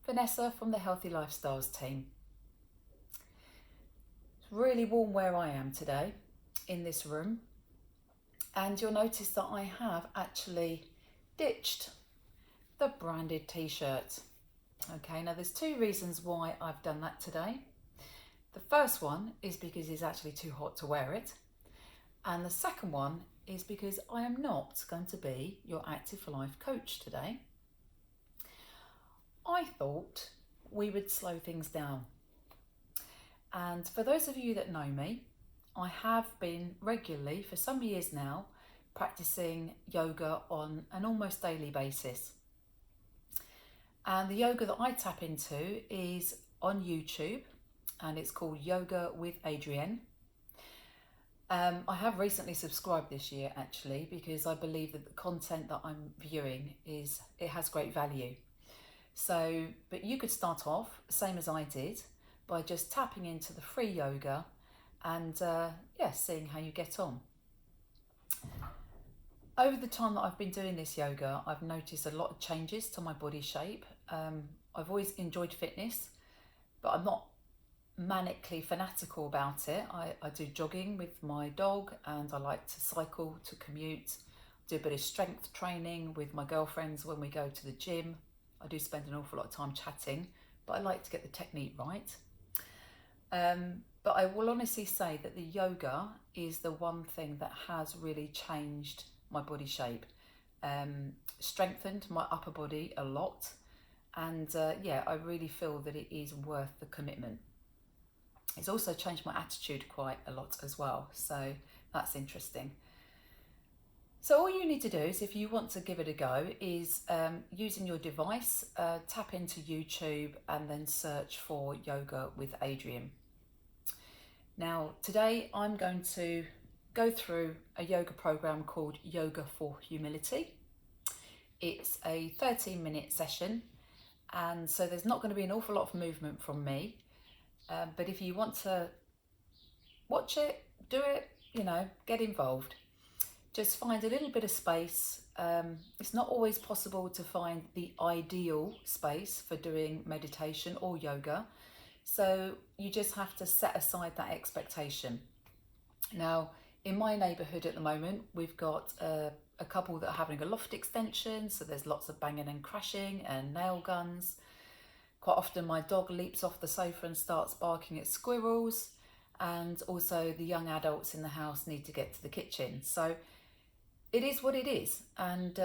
Vanessa from the Healthy Lifestyles team. It's really warm where I am today in this room, and you'll notice that I have actually ditched the branded t-shirt. Okay, now there's two reasons why I've done that today. The first one is because it's actually too hot to wear it, and the second one is because I am not going to be your active life coach today. I thought we would slow things down. And for those of you that know me, I have been regularly for some years now practicing yoga on an almost daily basis. And the yoga that I tap into is on YouTube, and it's called Yoga with Adrienne. I have recently subscribed this year actually, because I believe that the content that I'm viewing it has great value. So, but you could start off, same as I did, by just tapping into the free yoga and seeing how you get on. Over the time that I've been doing this yoga, I've noticed a lot of changes to my body shape. I've always enjoyed fitness, but I'm not manically fanatical about it. I do jogging with my dog, and I like to cycle to commute, do a bit of strength training with my girlfriends when we go to the gym. I do spend an awful lot of time chatting, but I like to get the technique right. But I will honestly say that the yoga is the one thing that has really changed my body shape, strengthened my upper body a lot, and I really feel that it is worth the commitment. It's also changed my attitude quite a lot as well, so that's interesting. So all you need to do is, if you want to give it a go, is using your device, tap into YouTube and then search for Yoga with Adrienne. Now today I'm going to go through a yoga program called Yoga for Humility. It's a 13-minute session, and so there's not going to be an awful lot of movement from me, but if you want to watch it, do it, get involved. Just find a little bit of space. It's not always possible to find the ideal space for doing meditation or yoga, so you just have to set aside that expectation. Now, in my neighbourhood at the moment, we've got a couple that are having a loft extension, so there's lots of banging and crashing and nail guns. Quite often my dog leaps off the sofa and starts barking at squirrels, and also the young adults in the house need to get to the kitchen. So it is what it is, and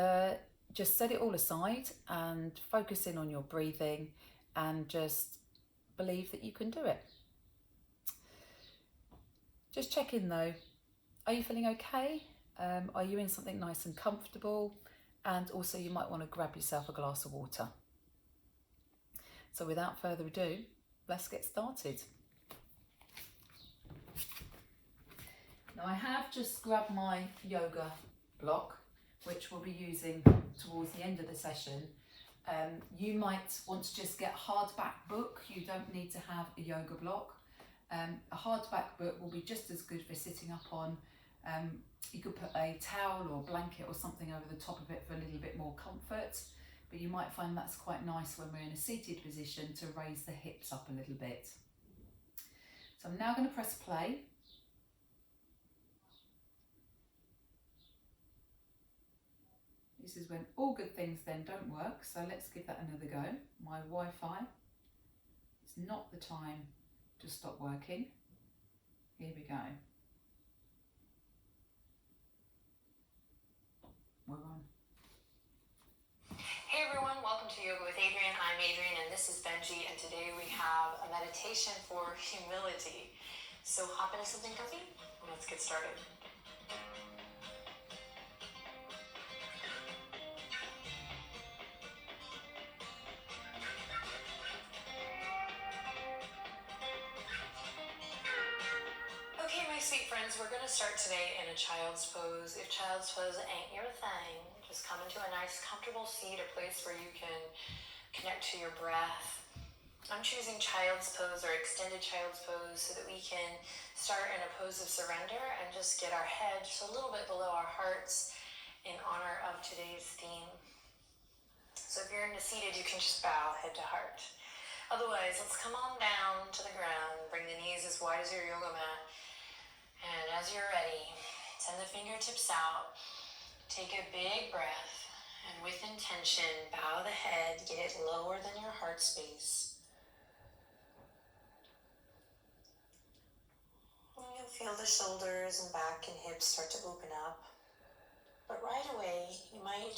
just set it all aside and focus in on your breathing and just believe that you can do it. Just check in though. Are you feeling okay? Are you in something nice and comfortable? And also you might want to grab yourself a glass of water. So without further ado, let's get started. Now I have just grabbed my yoga block, which we'll be using towards the end of the session. You might want to just get a hardback book. You don't need to have a yoga block. A hardback book will be just as good for sitting up on. You could put a towel or blanket or something over the top of it for a little bit more comfort, but you might find that's quite nice when we're in a seated position to raise the hips up a little bit. So I'm now going to press play. This is when all good things then don't work, so let's give that another go. My Wi-Fi, it's not the time to stop working. Here we go. We're on. Hey everyone, welcome to Yoga with Adrienne. I'm Adrienne and this is Benji, and today we have a meditation for humility. So hop into something comfy and let's get started. Okay, my sweet friends, we're going to start today in a child's pose. If child's pose ain't your thing, just come into a nice comfortable seat, a place where you can connect to your breath. I'm choosing child's pose or extended child's pose so that we can start in a pose of surrender and just get our head just a little bit below our hearts in honor of today's theme. So if you're in a seated, you can just bow head to heart. Otherwise, let's come on down to the ground. Bring the knees as wide as your yoga mat. And as you're ready, send the fingertips out. Take a big breath. And with intention, bow the head. Get it lower than your heart space. And you'll feel the shoulders and back and hips start to open up. But right away, you might,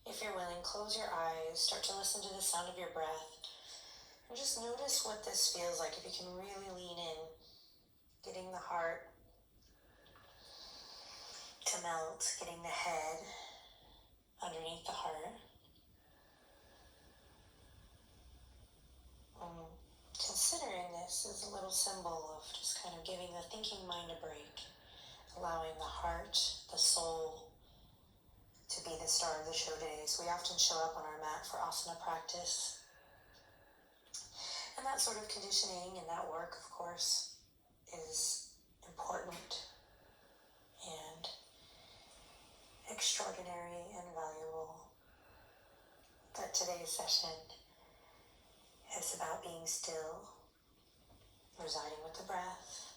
if you're willing, close your eyes, start to listen to the sound of your breath, and just notice what this feels like. If you can really lean in, getting the heart to melt, getting the head underneath the heart. Considering this as a little symbol of just kind of giving the thinking mind a break, allowing the heart, the soul, to be the star of the show today. So we often show up on our mat for asana practice. And that sort of conditioning and that work, of course, is important and extraordinary and valuable. But today's session is about being still, residing with the breath,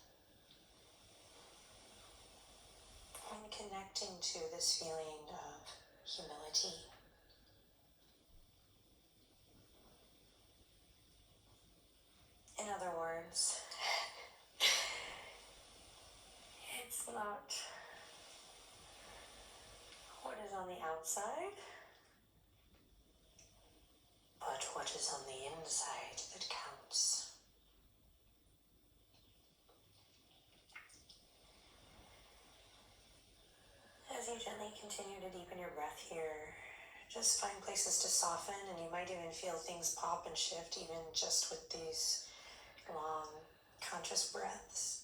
and connecting to this feeling of humility. In other words, it's not what is on the outside, but what is on the inside that counts. As you gently continue to deepen your breath here, just find places to soften, and you might even feel things pop and shift even just with these long, conscious breaths.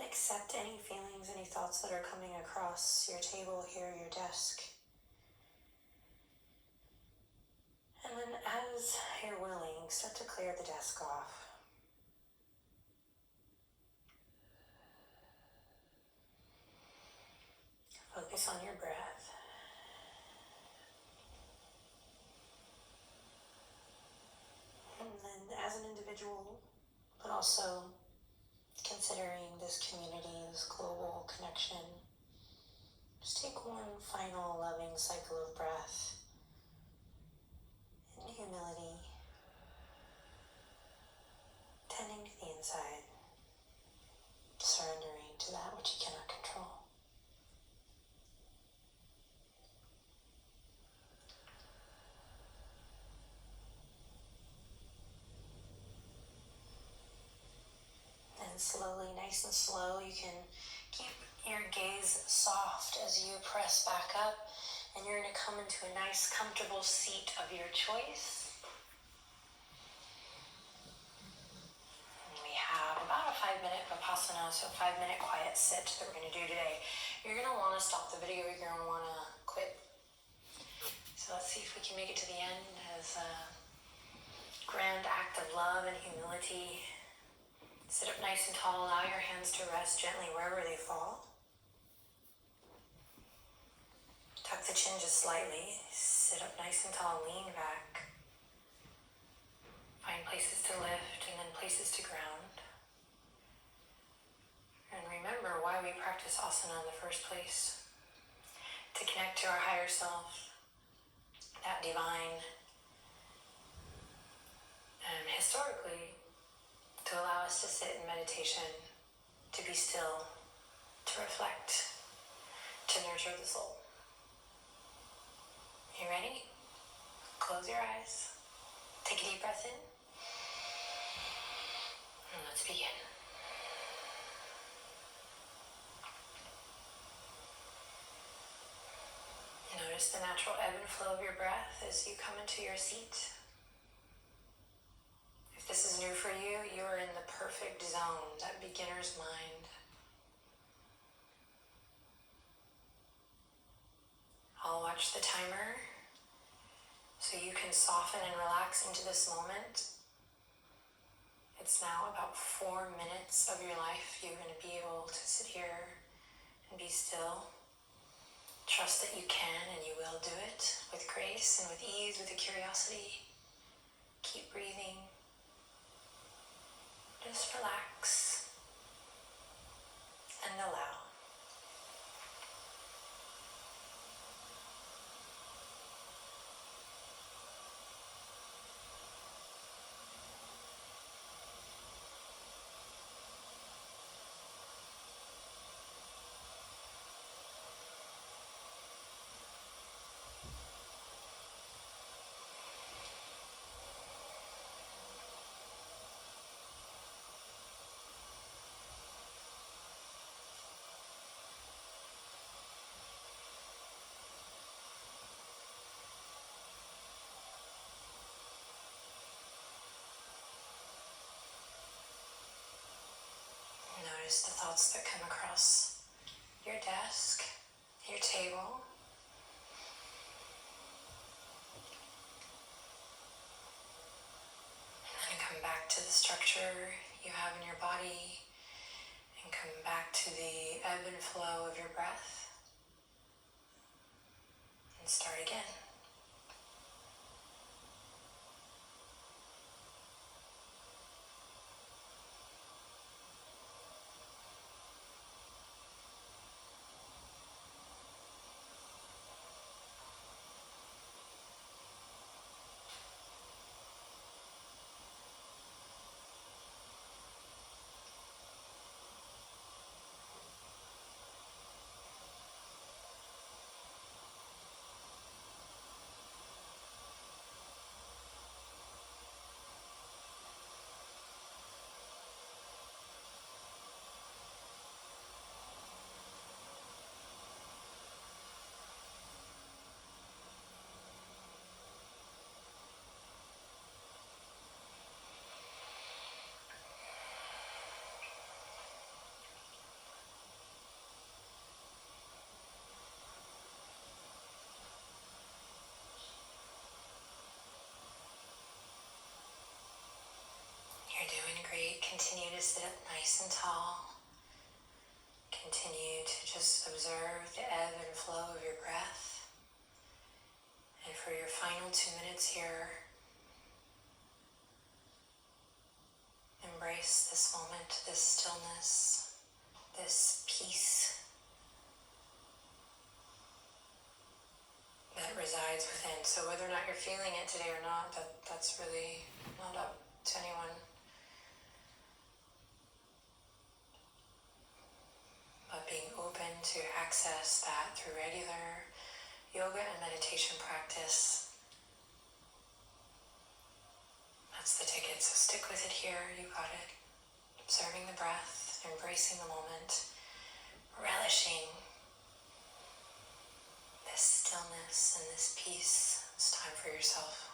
Accept any feelings, any thoughts that are coming across your table here, your desk. And then as you're willing, start to clear the desk off. Focus on your breath. And then as an individual, but also considering this community, this global connection, just take one final loving cycle of breath in humility, tending to the inside, surrendering to that which you cannot control. And slowly, nice and slow, you can keep your gaze soft as you press back up, and you're going to come into a nice, comfortable seat of your choice. And we have about a 5-minute Vipassana, so a 5-minute quiet sit that we're going to do today. You're going to want to stop the video, you're going to want to quit. So let's see if we can make it to the end as a grand act of love and humility. Sit up nice and tall, allow your hands to rest gently wherever they fall. Tuck the chin just slightly, sit up nice and tall, lean back. Find places to lift and then places to ground. And remember why we practice asana in the first place. To connect to our higher self, that divine. And historically, to allow us to sit in meditation, to be still, to reflect, to nurture the soul. You ready? Close your eyes. Take a deep breath in. And let's begin. Notice the natural ebb and flow of your breath as you come into your seat. If this is new for you, you are in the perfect zone, that beginner's mind. I'll watch the timer so you can soften and relax into this moment. It's now about 4 minutes of your life. You're going to be able to sit here and be still. Trust that you can and you will. will do it with grace and with ease, with a curiosity. Keep breathing. Just relax and allow. Notice the thoughts that come across your desk, your table. And then come back to the structure you have in your body, and come back to the ebb and flow of your breath. And start again. You're doing great. Continue to sit up nice and tall. Continue to just observe the ebb and flow of your breath. And for your final 2 minutes here, embrace this moment, this stillness, this peace that resides within. So whether or not you're feeling it today or not, that's really not up to anyone. But being open to access that through regular yoga and meditation practice. That's the ticket, so stick with it here, you got it. Observing the breath, embracing the moment, relishing this stillness and this peace. It's time for yourself.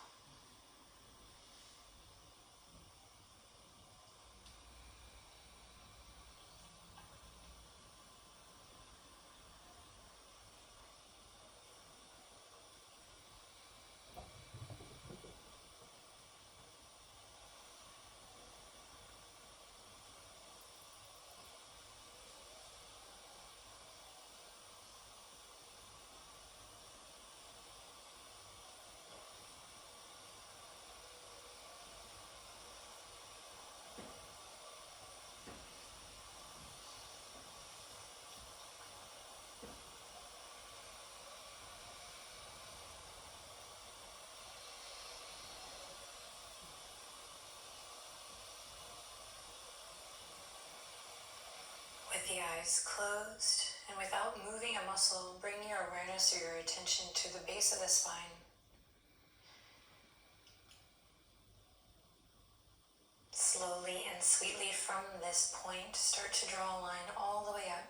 With the eyes closed and without moving a muscle, bring your awareness or your attention to the base of the spine. Slowly and sweetly from this point, start to draw a line all the way up.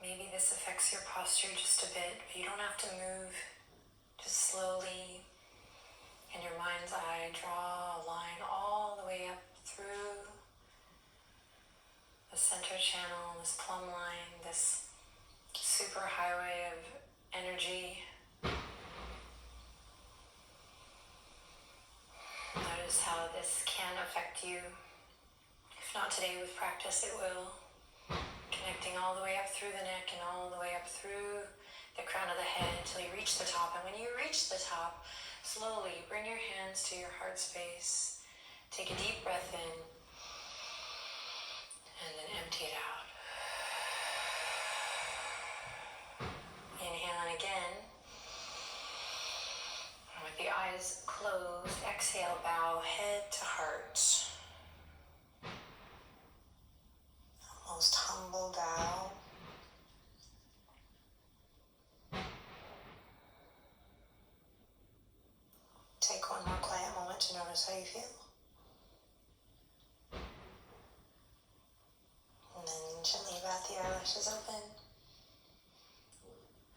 Maybe this affects your posture just a bit, but you don't have to move. Just slowly, in your mind's eye, draw a line all the way up through the center channel, this plumb line, this super highway of energy. Notice how this can affect you. If not today, with practice, it will. Connecting all the way up through the neck and all the way up through the crown of the head until you reach the top. And when you reach the top, slowly bring your hands to your heart space. Take a deep breath in and then empty it out. Inhale in again. And with the eyes closed, exhale, bow head to heart. Almost humble bow. Take one more quiet moment to notice how you feel. And then gently bat the eyelashes open.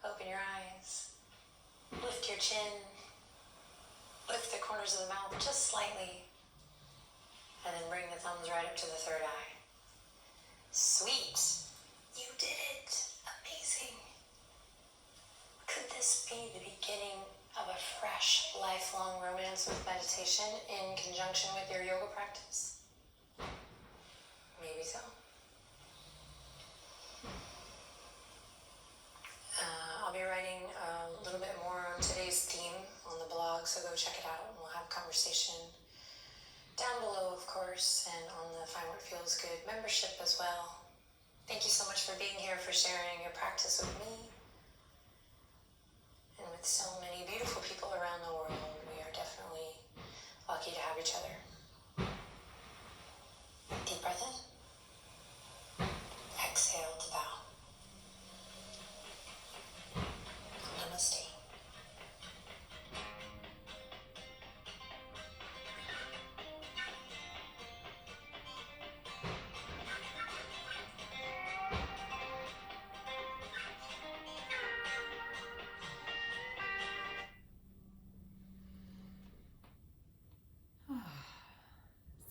Open your eyes. Lift your chin. Lift the corners of the mouth just slightly. And then bring the thumbs right up to the third eye. Sweet. You did it. Amazing. Could this be the beginning of a fresh, lifelong romance with meditation in conjunction with your yoga practice? Maybe so. I'll be writing a little bit more on today's theme on the blog, so go check it out and we'll have a conversation down below, of course, and on the Find What Feels Good membership as well. Thank you so much for being here, for sharing your practice with me and with so many beautiful people around the world. We are definitely lucky to have each other. Deep breath in. Exhale to bow. Namaste.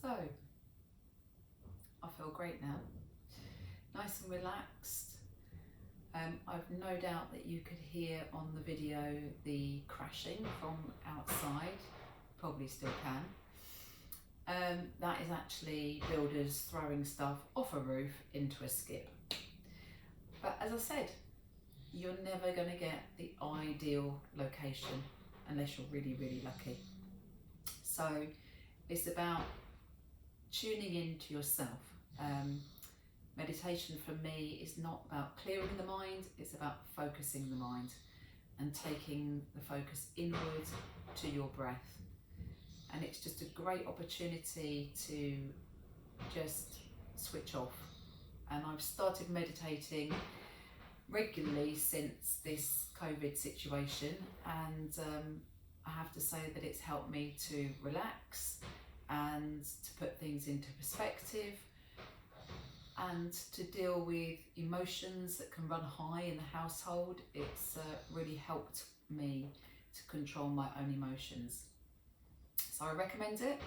So, I feel great now, nice and relaxed. I've no doubt that you could hear on the video the crashing from outside, probably still can. That is actually builders throwing stuff off a roof into a skip. But as I said, you're never going to get the ideal location unless you're really, really lucky. So it's about tuning into yourself. Meditation for me is not about clearing the mind, it's about focusing the mind and taking the focus inward to your breath. And it's just a great opportunity to just switch off. And I've started meditating regularly since this COVID situation, and I have to say that it's helped me to relax and to put things into perspective and to deal with emotions that can run high in the household. It's really helped me to control my own emotions. So I recommend it.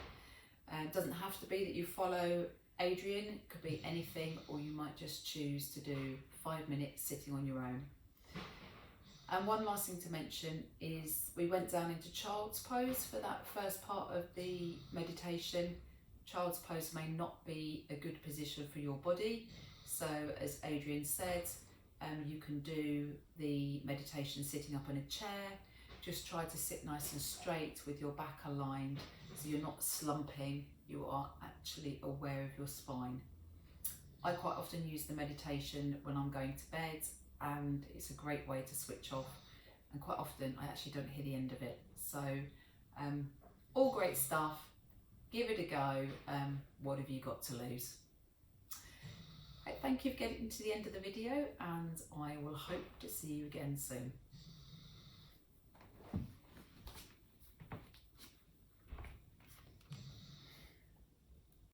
It doesn't have to be that you follow Adrienne, it could be anything, or you might just choose to do 5 minutes sitting on your own. And one last thing to mention is we went down into child's pose for that first part of the meditation. Child's pose may not be a good position for your body. So as Adrienne said, you can do the meditation sitting up in a chair. Just try to sit nice and straight with your back aligned so you're not slumping, you are actually aware of your spine. I quite often use the meditation when I'm going to bed, and it's a great way to switch off, and quite often I actually don't hear the end of it. So all great stuff, give it a go. What have you got to lose? Thank you for getting to the end of the video, and I will hope to see you again soon.